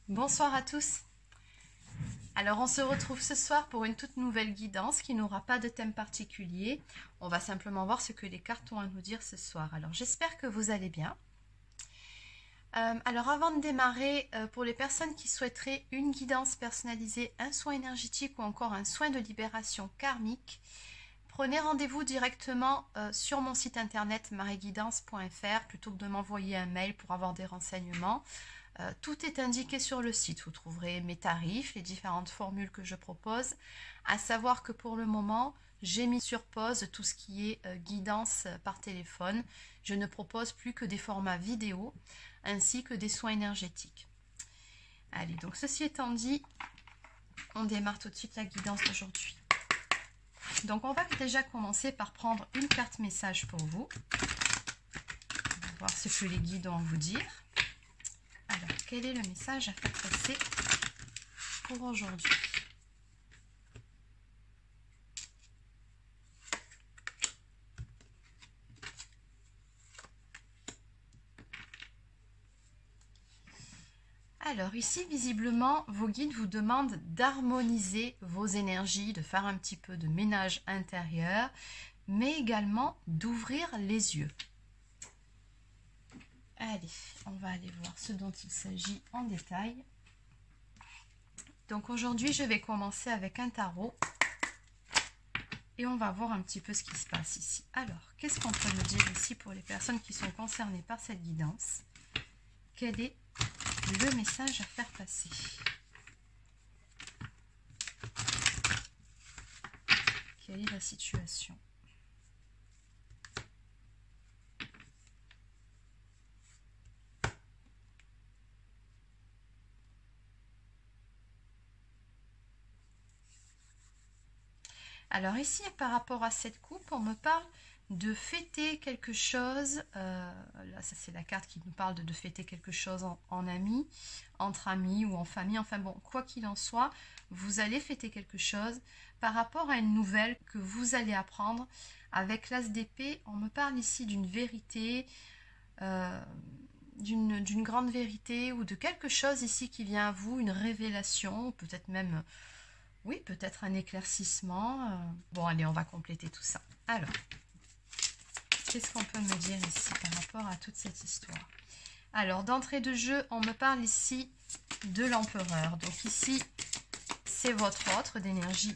Bonsoir à tous. Alors on se retrouve ce soir pour une toute nouvelle guidance qui n'aura pas de thème particulier. On va simplement voir ce que les cartes ont à nous dire ce soir. Alors j'espère que vous allez bien. Alors avant de démarrer, pour les personnes qui souhaiteraient une guidance personnalisée, un soin énergétique ou encore un soin de libération karmique, prenez rendez-vous directement sur mon site internet marieguidance.fr plutôt que de m'envoyer un mail pour avoir des renseignements. Tout est indiqué sur le site, vous trouverez mes tarifs, les différentes formules que je propose, à savoir que pour le moment, j'ai mis sur pause tout ce qui est guidance par téléphone. Je ne propose plus que des formats vidéo, ainsi que des soins énergétiques. Allez, donc ceci étant dit, on démarre tout de suite la guidance d'aujourd'hui. Donc on va déjà commencer par prendre une carte message pour vous. On va voir ce que les guides ont à vous dire. Alors, quel est le message à faire passer pour aujourd'hui? Alors ici, visiblement, vos guides vous demandent d'harmoniser vos énergies, de faire un petit peu de ménage intérieur, mais également d'ouvrir les yeux. Allez, on va aller voir ce dont il s'agit en détail. Donc aujourd'hui, je vais commencer avec un tarot. Et on va voir un petit peu ce qui se passe ici. Alors, qu'est-ce qu'on peut me dire ici pour les personnes qui sont concernées par cette guidance? Quel est le message à faire passer? Quelle est la situation? Alors ici, par rapport à cette coupe, on me parle de fêter quelque chose. Là, ça c'est la carte qui nous parle de fêter quelque chose en amis, entre amis ou en famille. Enfin bon, quoi qu'il en soit, vous allez fêter quelque chose par rapport à une nouvelle que vous allez apprendre. Avec l'as d'épée, on me parle ici d'une vérité, d'une grande vérité ou de quelque chose ici qui vient à vous, une révélation, peut-être même... Oui, peut-être un éclaircissement. Bon, allez, on va compléter tout ça. Alors, qu'est-ce qu'on peut me dire ici par rapport à toute cette histoire? Alors, d'entrée de jeu, on me parle ici de l'empereur. Donc ici, c'est votre autre d'énergie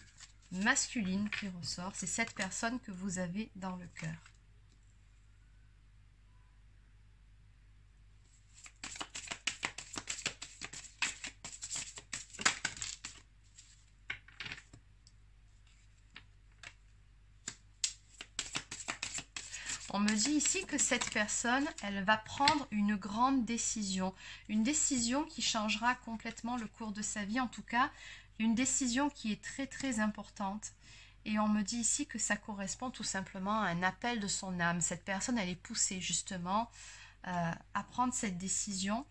masculine qui ressort. C'est cette personne que vous avez dans le cœur. On me dit ici que cette personne, elle va prendre une grande décision. Une décision qui changera complètement le cours de sa vie. En tout cas, une décision qui est très très importante. Et on me dit ici que ça correspond tout simplement à un appel de son âme. Cette personne, elle est poussée justement à prendre cette décision.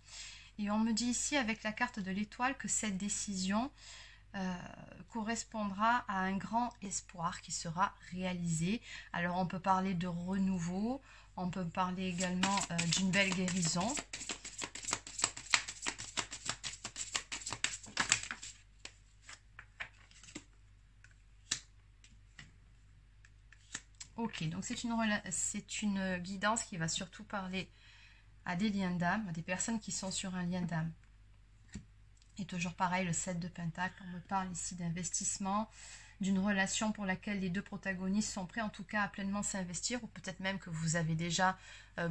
Et on me dit ici avec la carte de l'étoile que cette décision... correspondra à un grand espoir qui sera réalisé. Alors on peut parler de renouveau, on peut parler également d'une belle guérison. Ok, donc c'est une guidance qui va surtout parler à des liens d'âme, à des personnes qui sont sur un lien d'âme. Et toujours pareil, le 7 de Pentacle, on me parle ici d'investissement, d'une relation pour laquelle les deux protagonistes sont prêts en tout cas à pleinement s'investir, ou peut-être même que vous avez déjà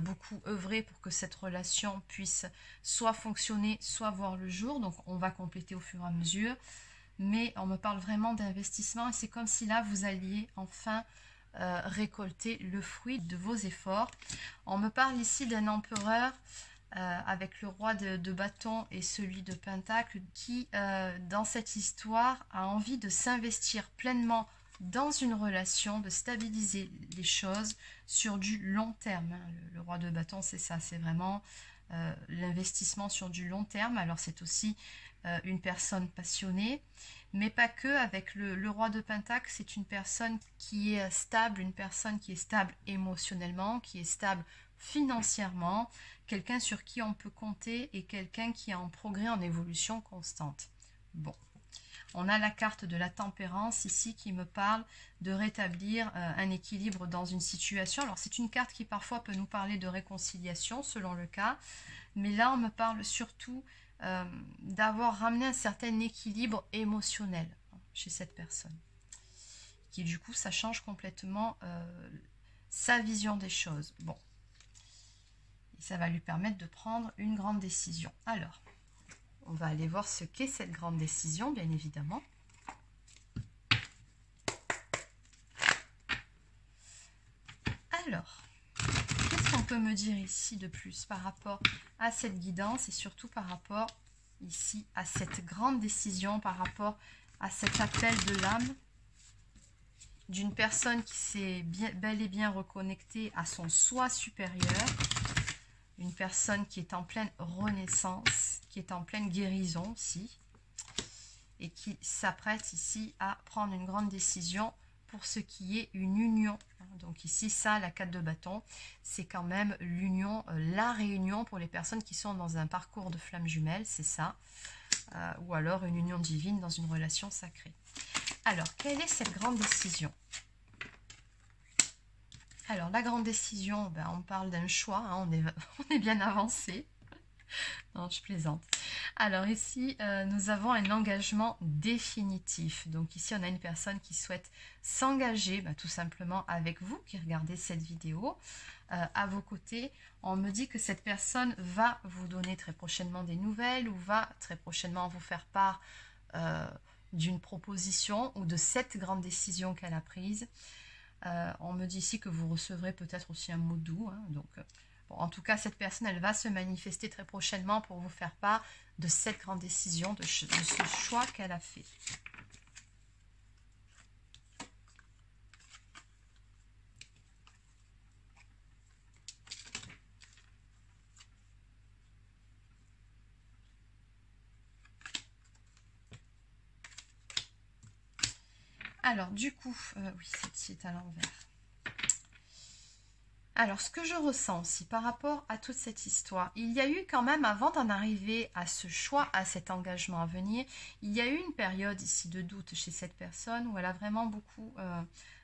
beaucoup œuvré pour que cette relation puisse soit fonctionner, soit voir le jour. Donc on va compléter au fur et à mesure. Mais on me parle vraiment d'investissement et c'est comme si là vous alliez enfin récolter le fruit de vos efforts. On me parle ici d'un empereur avec le roi de bâton et celui de pentacle qui, dans cette histoire, a envie de s'investir pleinement dans une relation, de stabiliser les choses sur du long terme. Le roi de bâton, c'est ça, c'est vraiment l'investissement sur du long terme. Alors c'est aussi une personne passionnée, mais pas que. Avec le roi de pentacle, c'est une personne qui est stable, une personne qui est stable émotionnellement, qui est stable financièrement, quelqu'un sur qui on peut compter et quelqu'un qui est en progrès, en évolution constante. Bon, on a la carte de la tempérance ici qui me parle de rétablir un équilibre dans une situation. Alors c'est une carte qui parfois peut nous parler de réconciliation selon le cas, mais là on me parle surtout d'avoir ramené un certain équilibre émotionnel chez cette personne. Qui du coup ça change complètement sa vision des choses. Bon. Et ça va lui permettre de prendre une grande décision. Alors, on va aller voir ce qu'est cette grande décision, bien évidemment. Alors, qu'est-ce qu'on peut me dire ici de plus par rapport à cette guidance et surtout par rapport ici à cette grande décision, par rapport à cet appel de l'âme d'une personne qui s'est bel et bien reconnectée à son soi supérieur, une personne qui est en pleine renaissance, qui est en pleine guérison aussi, et qui s'apprête ici à prendre une grande décision pour ce qui est une union. Donc ici, ça, la 4 de bâton, c'est quand même l'union, la réunion pour les personnes qui sont dans un parcours de flammes jumelles, c'est ça, ou alors une union divine dans une relation sacrée. Alors, quelle est cette grande décision? Alors, la grande décision, ben, on parle d'un choix, hein, on est bien avancé. Non, je plaisante. Alors ici, nous avons un engagement définitif. Donc ici, on a une personne qui souhaite s'engager ben, tout simplement avec vous, qui regardez cette vidéo, à vos côtés. On me dit que cette personne va vous donner très prochainement des nouvelles ou va très prochainement vous faire part d'une proposition ou de cette grande décision qu'elle a prise. On me dit ici que vous recevrez peut-être aussi un mot doux. Hein, donc, bon, en tout cas, cette personne, elle va se manifester très prochainement pour vous faire part de cette grande décision, de ce choix qu'elle a fait. Alors, du coup, oui, c'est à l'envers. Alors, ce que je ressens aussi par rapport à toute cette histoire, il y a eu quand même, avant d'en arriver à ce choix, à cet engagement à venir, il y a eu une période ici de doute chez cette personne où elle a vraiment beaucoup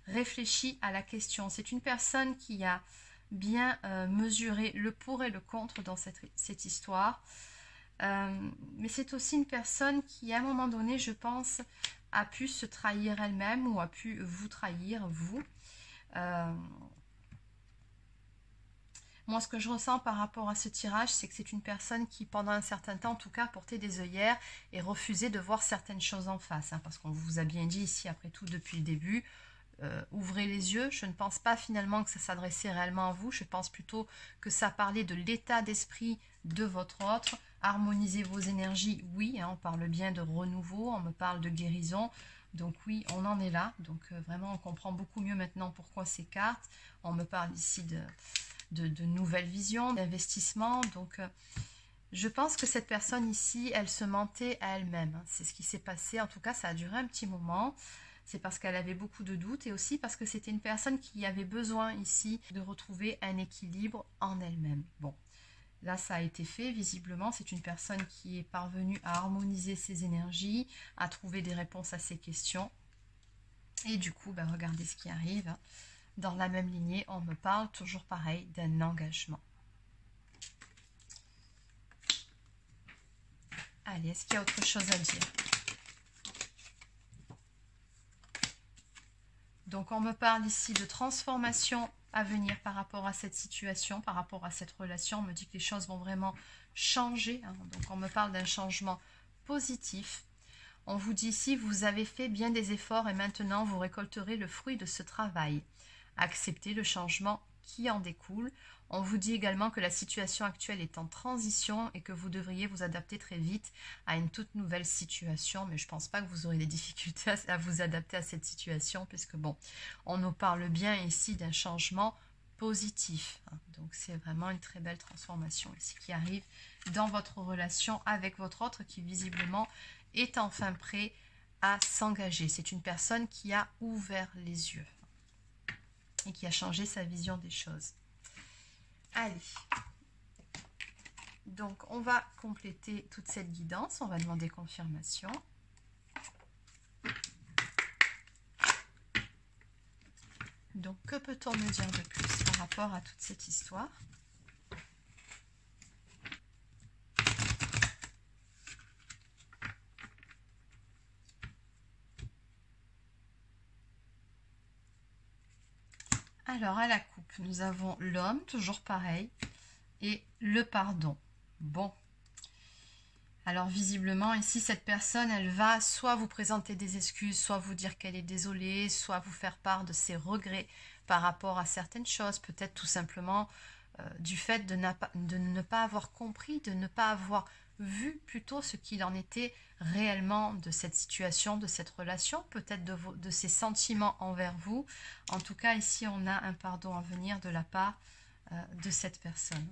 réfléchi à la question. C'est une personne qui a bien mesuré le pour et le contre dans cette histoire. Mais c'est aussi une personne qui, à un moment donné, je pense, a pu se trahir elle-même ou a pu vous trahir, vous. Moi, ce que je ressens par rapport à ce tirage, c'est que c'est une personne qui, pendant un certain temps, en tout cas, portait des œillères et refusait de voir certaines choses en face. Hein, parce qu'on vous a bien dit ici, après tout, depuis le début, ouvrez les yeux. Je ne pense pas finalement que ça s'adressait réellement à vous. Je pense plutôt que ça parlait de l'état d'esprit de votre autre. Harmonisez vos énergies, oui, hein, on parle bien de renouveau, on me parle de guérison. Donc oui, on en est là. Donc vraiment, on comprend beaucoup mieux maintenant pourquoi ces cartes. On me parle ici de nouvelles visions, d'investissement. Donc je pense que cette personne ici, elle se mentait à elle-même. C'est ce qui s'est passé. En tout cas, ça a duré un petit moment. C'est parce qu'elle avait beaucoup de doutes et aussi parce que c'était une personne qui avait besoin ici de retrouver un équilibre en elle-même. Bon, là, ça a été fait. Visiblement, c'est une personne qui est parvenue à harmoniser ses énergies, à trouver des réponses à ses questions. Et du coup, ben, regardez ce qui arrive. Dans la même lignée, on me parle toujours pareil d'un engagement. Allez, est-ce qu'il y a autre chose à dire? Donc, on me parle ici de transformation à venir par rapport à cette situation, par rapport à cette relation. On me dit que les choses vont vraiment changer. Hein. Donc, on me parle d'un changement positif. On vous dit ici, vous avez fait bien des efforts et maintenant, vous récolterez le fruit de ce travail. Acceptez le changement qui en découle. On vous dit également que la situation actuelle est en transition et que vous devriez vous adapter très vite à une toute nouvelle situation. Mais je ne pense pas que vous aurez des difficultés à vous adapter à cette situation puisque bon, on nous parle bien ici d'un changement positif. Donc c'est vraiment une très belle transformation ici qui arrive dans votre relation avec votre autre qui visiblement est enfin prêt à s'engager. C'est une personne qui a ouvert les yeux et qui a changé sa vision des choses. Allez. Donc, on va compléter toute cette guidance. On va demander confirmation. Donc, que peut-on me dire de plus par rapport à toute cette histoire? Alors, à la coupe, nous avons l'homme, toujours pareil, et le pardon. Bon. Alors, visiblement, ici, cette personne, elle va soit vous présenter des excuses, soit vous dire qu'elle est désolée, soit vous faire part de ses regrets par rapport à certaines choses, peut-être tout simplement du fait de ne pas avoir compris, de ne pas avoir vu plutôt ce qu'il en était réellement de cette situation, de cette relation, peut-être de ses sentiments envers vous. En tout cas, ici, on a un pardon à venir de la part de cette personne.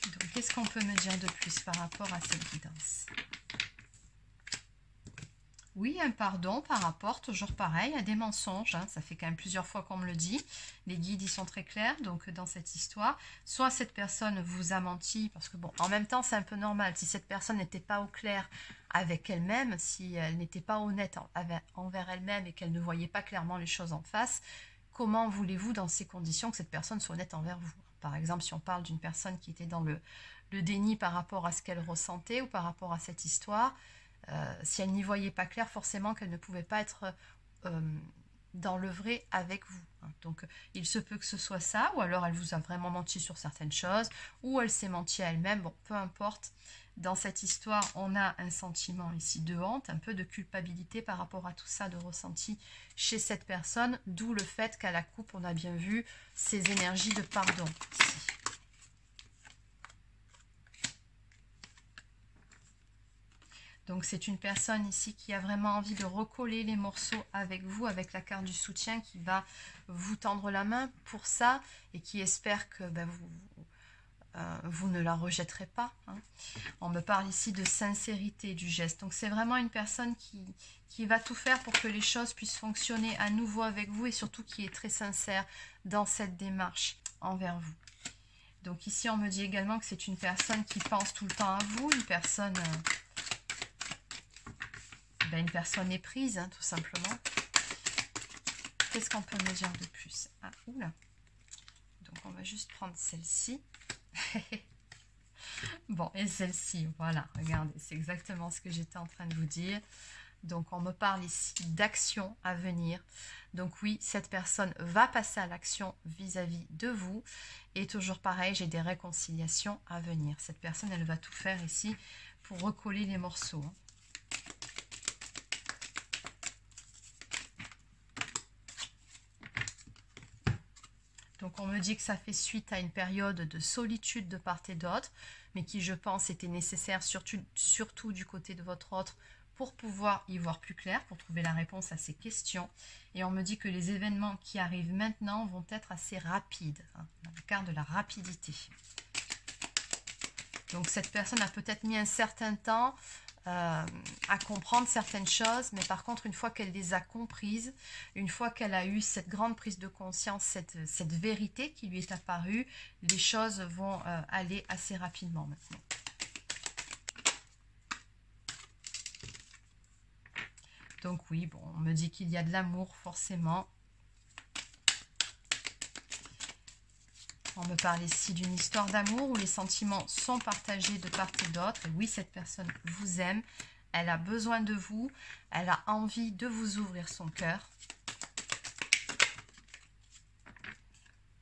Donc, qu'est-ce qu'on peut me dire de plus par rapport à cette guidance? Oui, un pardon par rapport, toujours pareil, à des mensonges. Hein. Ça fait quand même plusieurs fois qu'on me le dit. Les guides, ils sont très clairs. Donc, dans cette histoire, soit cette personne vous a menti, parce que bon, en même temps, c'est un peu normal. Si cette personne n'était pas au clair avec elle-même, si elle n'était pas honnête envers elle-même et qu'elle ne voyait pas clairement les choses en face, comment voulez-vous, dans ces conditions, que cette personne soit honnête envers vous? Par exemple, si on parle d'une personne qui était dans le déni par rapport à ce qu'elle ressentait ou par rapport à cette histoire, si elle n'y voyait pas clair, forcément qu'elle ne pouvait pas être dans le vrai avec vous. Hein. Donc, il se peut que ce soit ça, ou alors elle vous a vraiment menti sur certaines choses, ou elle s'est menti à elle-même, bon, peu importe. Dans cette histoire, on a un sentiment ici de honte, un peu de culpabilité par rapport à tout ça, de ressenti chez cette personne, d'où le fait qu'à la coupe, on a bien vu ces énergies de pardon ici. Donc, c'est une personne ici qui a vraiment envie de recoller les morceaux avec vous, avec la carte du soutien qui va vous tendre la main pour ça et qui espère que ben, vous ne la rejetterez pas. Hein. On me parle ici de sincérité du geste. Donc, c'est vraiment une personne qui va tout faire pour que les choses puissent fonctionner à nouveau avec vous et surtout qui est très sincère dans cette démarche envers vous. Donc, ici, on me dit également que c'est une personne qui pense tout le temps à vous, une personne... une personne éprise, hein, tout simplement. Qu'est-ce qu'on peut me dire de plus? Ah, oula. Donc, on va juste prendre celle-ci. Bon, et celle-ci, voilà. Regardez, c'est exactement ce que j'étais en train de vous dire. Donc, on me parle ici d'action à venir. Donc, oui, cette personne va passer à l'action vis-à-vis de vous. Et toujours pareil, j'ai des réconciliations à venir. Cette personne, elle va tout faire ici pour recoller les morceaux. Hein. Donc, on me dit que ça fait suite à une période de solitude de part et d'autre, mais qui, je pense, était nécessaire, surtout du côté de votre autre, pour pouvoir y voir plus clair, pour trouver la réponse à ces questions. Et on me dit que les événements qui arrivent maintenant vont être assez rapides, hein, la carte de la rapidité. Donc, cette personne a peut-être mis un certain temps à comprendre certaines choses, mais par contre, une fois qu'elle les a comprises, une fois qu'elle a eu cette grande prise de conscience, cette vérité qui lui est apparue, les choses vont aller assez rapidement maintenant. Donc oui, bon, on me dit qu'il y a de l'amour forcément. On me parle ici d'une histoire d'amour où les sentiments sont partagés de part et d'autre. Et oui, cette personne vous aime, elle a besoin de vous, elle a envie de vous ouvrir son cœur.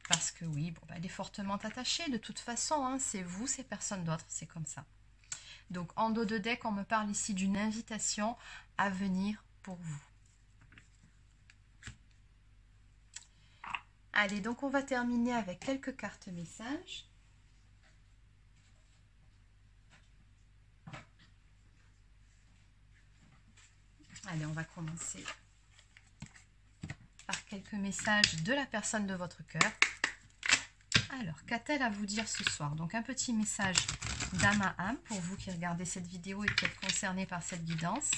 Parce que oui, bon, elle est fortement attachée de toute façon, hein, c'est vous, c'est personne d'autre, c'est comme ça. Donc en dos de deck, on me parle ici d'une invitation à venir pour vous. Allez, donc on va terminer avec quelques cartes messages. Allez, on va commencer par quelques messages de la personne de votre cœur. Alors, qu'a-t-elle à vous dire ce soir? Donc, un petit message d'âme à âme pour vous qui regardez cette vidéo et qui êtes concernés par cette guidance.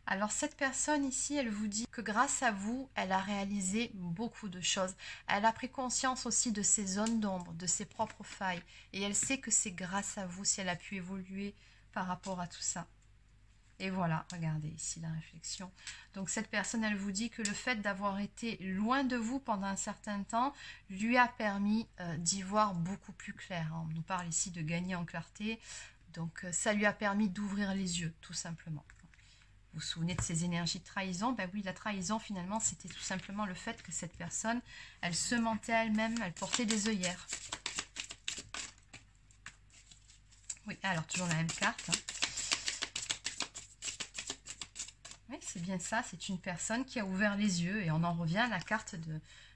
Alors cette personne ici, elle vous dit que grâce à vous, elle a réalisé beaucoup de choses. Elle a pris conscience aussi de ses zones d'ombre, de ses propres failles. Et elle sait que c'est grâce à vous si elle a pu évoluer par rapport à tout ça. Et voilà, regardez ici la réflexion. Donc cette personne, elle vous dit que le fait d'avoir été loin de vous pendant un certain temps lui a permis d'y voir beaucoup plus clair. On nous parle ici de gagner en clarté. Donc ça lui a permis d'ouvrir les yeux, tout simplement. Vous vous souvenez de ces énergies de trahison? Ben oui, la trahison, finalement, c'était tout simplement le fait que cette personne, elle se mentait à elle-même, elle portait des œillères. Oui, alors, toujours la même carte. Oui, c'est bien ça, c'est une personne qui a ouvert les yeux. Et on en revient à la carte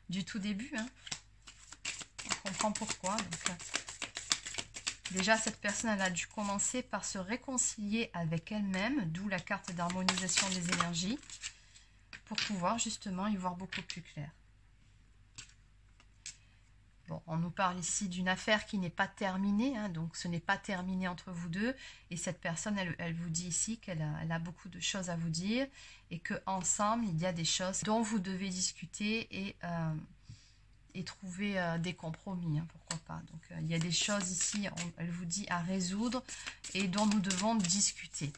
du tout début. On comprend pourquoi. Donc, déjà, cette personne, elle a dû commencer par se réconcilier avec elle-même, d'où la carte d'harmonisation des énergies, pour pouvoir justement y voir beaucoup plus clair. Bon, on nous parle ici d'une affaire qui n'est pas terminée, donc ce n'est pas terminé entre vous deux. Et cette personne, elle vous dit ici qu'elle a beaucoup de choses à vous dire et qu'ensemble, il y a des choses dont vous devez discuter et trouver des compromis, pourquoi pas. Donc il y a des choses ici, elle vous dit, à résoudre et dont nous devons discuter.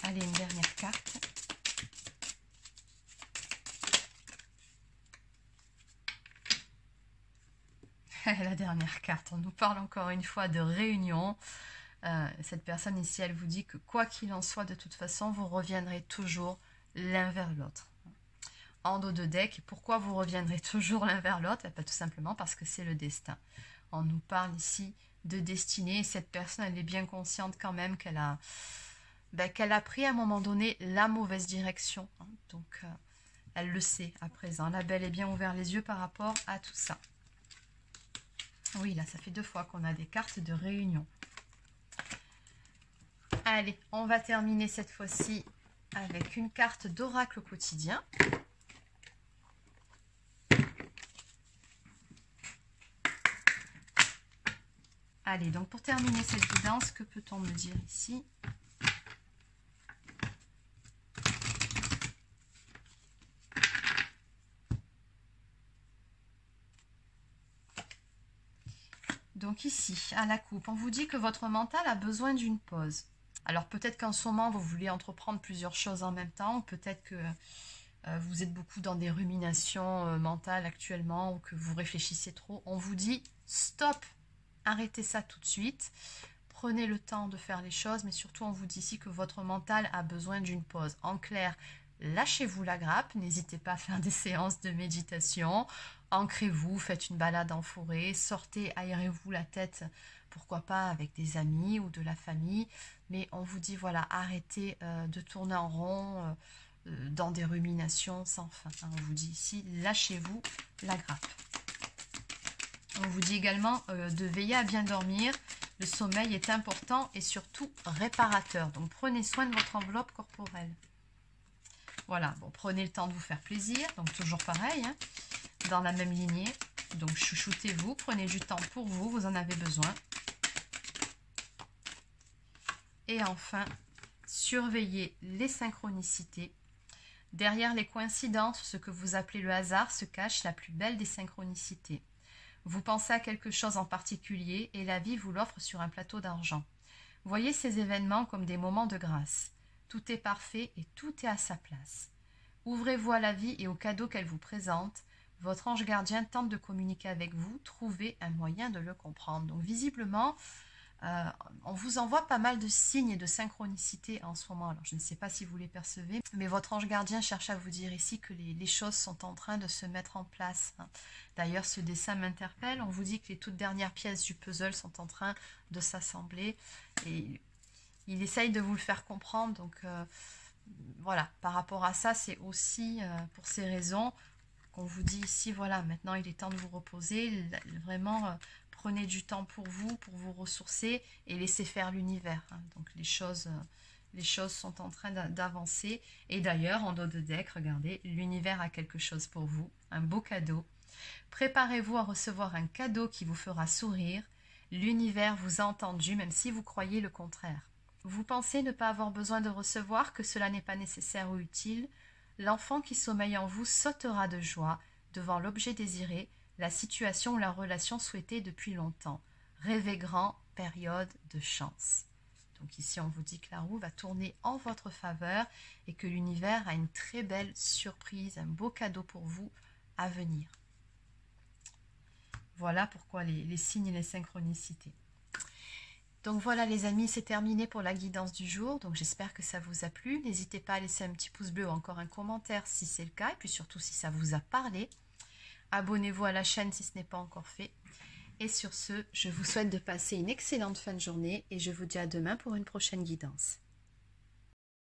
Allez, une dernière carte. La dernière carte, on nous parle encore une fois de réunion. Cette personne ici, elle vous dit que quoi qu'il en soit, de toute façon, vous reviendrez toujours l'un vers l'autre. En dos de deck, pourquoi vous reviendrez toujours l'un vers l'autre? Tout simplement parce que c'est le destin. On nous parle ici de destinée. Et cette personne, elle est bien consciente quand même qu'elle a pris à un moment donné la mauvaise direction. Donc, elle le sait à présent. Elle a bel et bien ouvert les yeux par rapport à tout ça. Oui, là, ça fait 2 fois qu'on a des cartes de réunion. Allez, on va terminer cette fois-ci avec une carte d'oracle quotidien. Allez, donc pour terminer cette guidance, que peut-on me dire ici? Donc ici, à la coupe, on vous dit que votre mental a besoin d'une pause. Alors peut-être qu'en ce moment, vous voulez entreprendre plusieurs choses en même temps, peut-être que vous êtes beaucoup dans des ruminations mentales actuellement, ou que vous réfléchissez trop. On vous dit stop, arrêtez ça tout de suite, prenez le temps de faire les choses, mais surtout on vous dit ici que votre mental a besoin d'une pause. En clair, lâchez-vous la grappe, n'hésitez pas à faire des séances de méditation, ancrez-vous, faites une balade en forêt, sortez, aérez-vous la tête, pourquoi pas avec des amis ou de la famille, mais on vous dit voilà, arrêtez de tourner en rond dans des ruminations sans fin. On vous dit ici, lâchez-vous la grappe. On vous dit également de veiller à bien dormir, le sommeil est important et surtout réparateur, donc prenez soin de votre enveloppe corporelle. Voilà, bon, prenez le temps de vous faire plaisir, donc toujours pareil, dans la même lignée. Donc chouchoutez-vous, prenez du temps pour vous, vous en avez besoin. Et enfin, surveillez les synchronicités. Derrière les coïncidences, ce que vous appelez le hasard, se cache la plus belle des synchronicités. Vous pensez à quelque chose en particulier et la vie vous l'offre sur un plateau d'argent. Voyez ces événements comme des moments de grâce. Tout est parfait et tout est à sa place. Ouvrez-vous à la vie et aux cadeaux qu'elle vous présente. Votre ange gardien tente de communiquer avec vous. Trouvez un moyen de le comprendre. Donc visiblement, on vous envoie pas mal de signes et de synchronicité en ce moment. Alors je ne sais pas si vous les percevez, mais votre ange gardien cherche à vous dire ici que les choses sont en train de se mettre en place. D'ailleurs, ce dessin m'interpelle. On vous dit que les toutes dernières pièces du puzzle sont en train de s'assembler et il essaye de vous le faire comprendre. Donc voilà, par rapport à ça, c'est aussi pour ces raisons qu'on vous dit ici, voilà, maintenant il est temps de vous reposer, vraiment prenez du temps pour vous ressourcer et laissez faire l'univers. Donc les choses sont en train d'avancer. Et d'ailleurs, en dos de deck, regardez, l'univers a quelque chose pour vous, un beau cadeau. Préparez-vous à recevoir un cadeau qui vous fera sourire. L'univers vous a entendu, même si vous croyez le contraire. Vous pensez ne pas avoir besoin de recevoir, que cela n'est pas nécessaire ou utile. L'enfant qui sommeille en vous sautera de joie devant l'objet désiré, la situation ou la relation souhaitée depuis longtemps. Rêvez grand, période de chance. Donc ici, on vous dit que la roue va tourner en votre faveur et que l'univers a une très belle surprise, un beau cadeau pour vous à venir. Voilà pourquoi les signes et les synchronicités. Donc voilà les amis, c'est terminé pour la guidance du jour. Donc j'espère que ça vous a plu. N'hésitez pas à laisser un petit pouce bleu ou encore un commentaire si c'est le cas. Et puis surtout si ça vous a parlé. Abonnez-vous à la chaîne si ce n'est pas encore fait. Et sur ce, je vous souhaite de passer une excellente fin de journée et je vous dis à demain pour une prochaine guidance.